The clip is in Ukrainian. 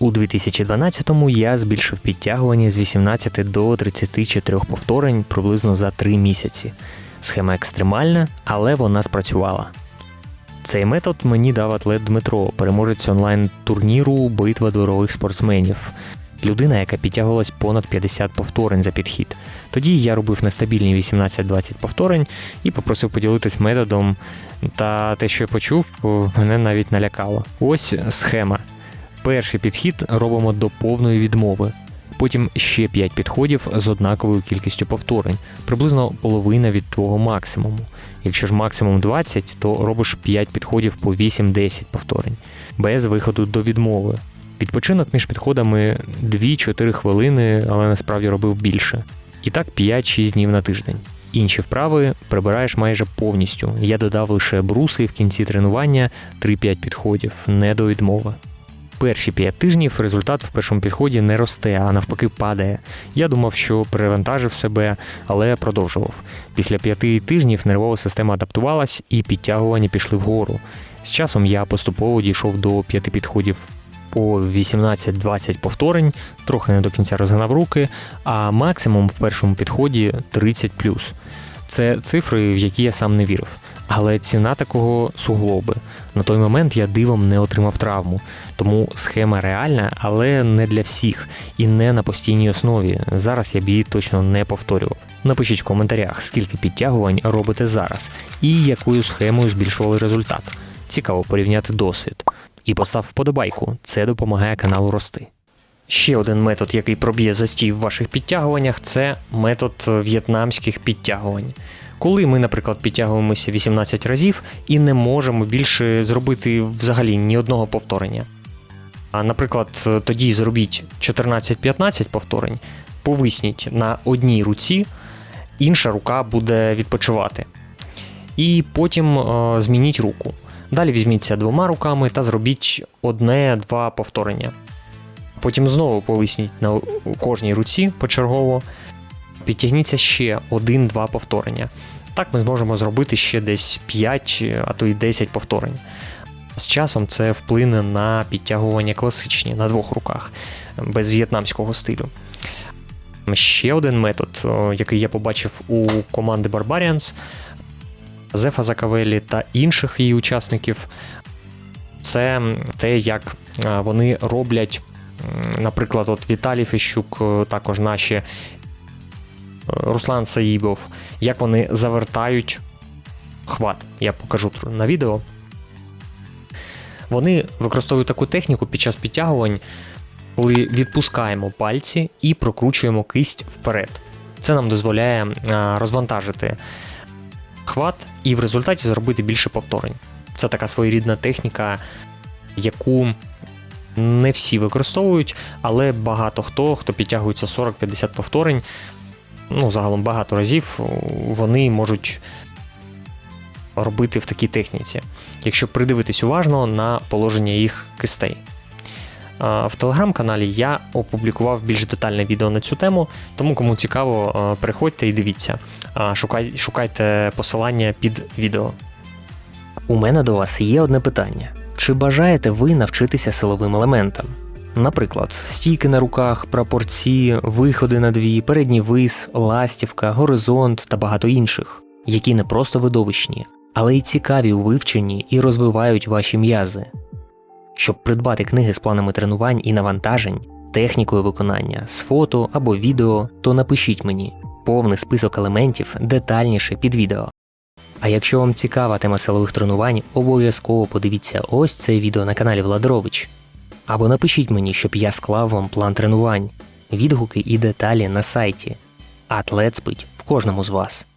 У 2012-му я збільшив підтягування з 18 до 34 повторень приблизно за 3 місяці. Схема екстремальна, але вона спрацювала. Цей метод мені дав атлет Дмитро, переможець онлайн-турніру «Битва дворових спортсменів». Людина, яка підтягувалась понад 50 повторень за підхід. Тоді я робив нестабільні 18-20 повторень і попросив поділитись методом, та те, що я почув, мене навіть налякало. Ось схема. Перший підхід робимо до повної відмови. Потім ще 5 підходів з однаковою кількістю повторень, приблизно половина від твого максимуму. Якщо ж максимум 20, то робиш 5 підходів по 8-10 повторень, без виходу до відмови. Відпочинок між підходами 2-4 хвилини, але насправді робив більше. І так 5-6 днів на тиждень. Інші вправи прибираєш майже повністю. Я додав лише бруси в кінці тренування 3-5 підходів, не до відмови. Перші 5 тижнів результат в першому підході не росте, а навпаки падає. Я думав, що перевантажив себе, але продовжував. Після 5 тижнів нервова система адаптувалась і підтягування пішли вгору. З часом я поступово дійшов до 5 підходів по 18-20 повторень, трохи не до кінця розгинав руки, а максимум в першому підході 30+. Це цифри, в які я сам не вірив. Але ціна такого – суглоби. На той момент я дивом не отримав травму, тому схема реальна, але не для всіх і не на постійній основі. Зараз я б її точно не повторював. Напишіть в коментарях, скільки підтягувань робите зараз і якою схемою збільшували результат. Цікаво порівняти досвід. І постав вподобайку, це допомагає каналу рости. Ще один метод, який проб'є застій в ваших підтягуваннях – це метод в'єтнамських підтягувань. Коли ми, наприклад, підтягуємося 18 разів і не можемо більше зробити взагалі ні одного повторення. А, наприклад, тоді зробіть 14-15 повторень, повисніть на одній руці, інша рука буде відпочивати. І потім змініть руку. Далі візьміться 2 руками та зробіть 1-2 повторення. Потім знову повисніть на кожній руці почергово. Підтягніться ще 1-2 повторення. Так ми зможемо зробити ще десь 5, а то й 10 повторень. З часом це вплине на підтягування класичні на 2 руках, без в'єтнамського стилю. Ще один метод, який я побачив у команди Barbarians, Зефа Закавелі та інших її учасників, це те, як вони роблять, наприклад, от Віталій Фещук, також наші, Руслан Саїбов, як вони завертають хват. Я покажу на відео. Вони використовують таку техніку під час підтягувань, коли відпускаємо пальці і прокручуємо кисть вперед. Це нам дозволяє розвантажити хват і в результаті зробити більше повторень. Це така своєрідна техніка, яку не всі використовують, але багато хто підтягується 40-50 повторень, загалом багато разів, вони можуть робити в такій техніці, якщо придивитись уважно на положення їх кистей. В телеграм-каналі я опублікував більш детальне відео на цю тему, тому кому цікаво, переходьте і дивіться. Шукайте посилання під відео. У мене до вас є одне питання. Чи бажаєте ви навчитися силовим елементам? Наприклад, стійки на руках, прапорці, виходи на 2, передній вис, ластівка, горизонт та багато інших, які не просто видовищні, але й цікаві у вивченні і розвивають ваші м'язи. Щоб придбати книги з планами тренувань і навантажень, технікою виконання, з фото або відео, то напишіть мені повний список елементів детальніше під відео. А якщо вам цікава тема силових тренувань, обов'язково подивіться ось це відео на каналі Владарович. Або напишіть мені, щоб я склав вам план тренувань, відгуки і деталі на сайті. Атлет спить в кожному з вас.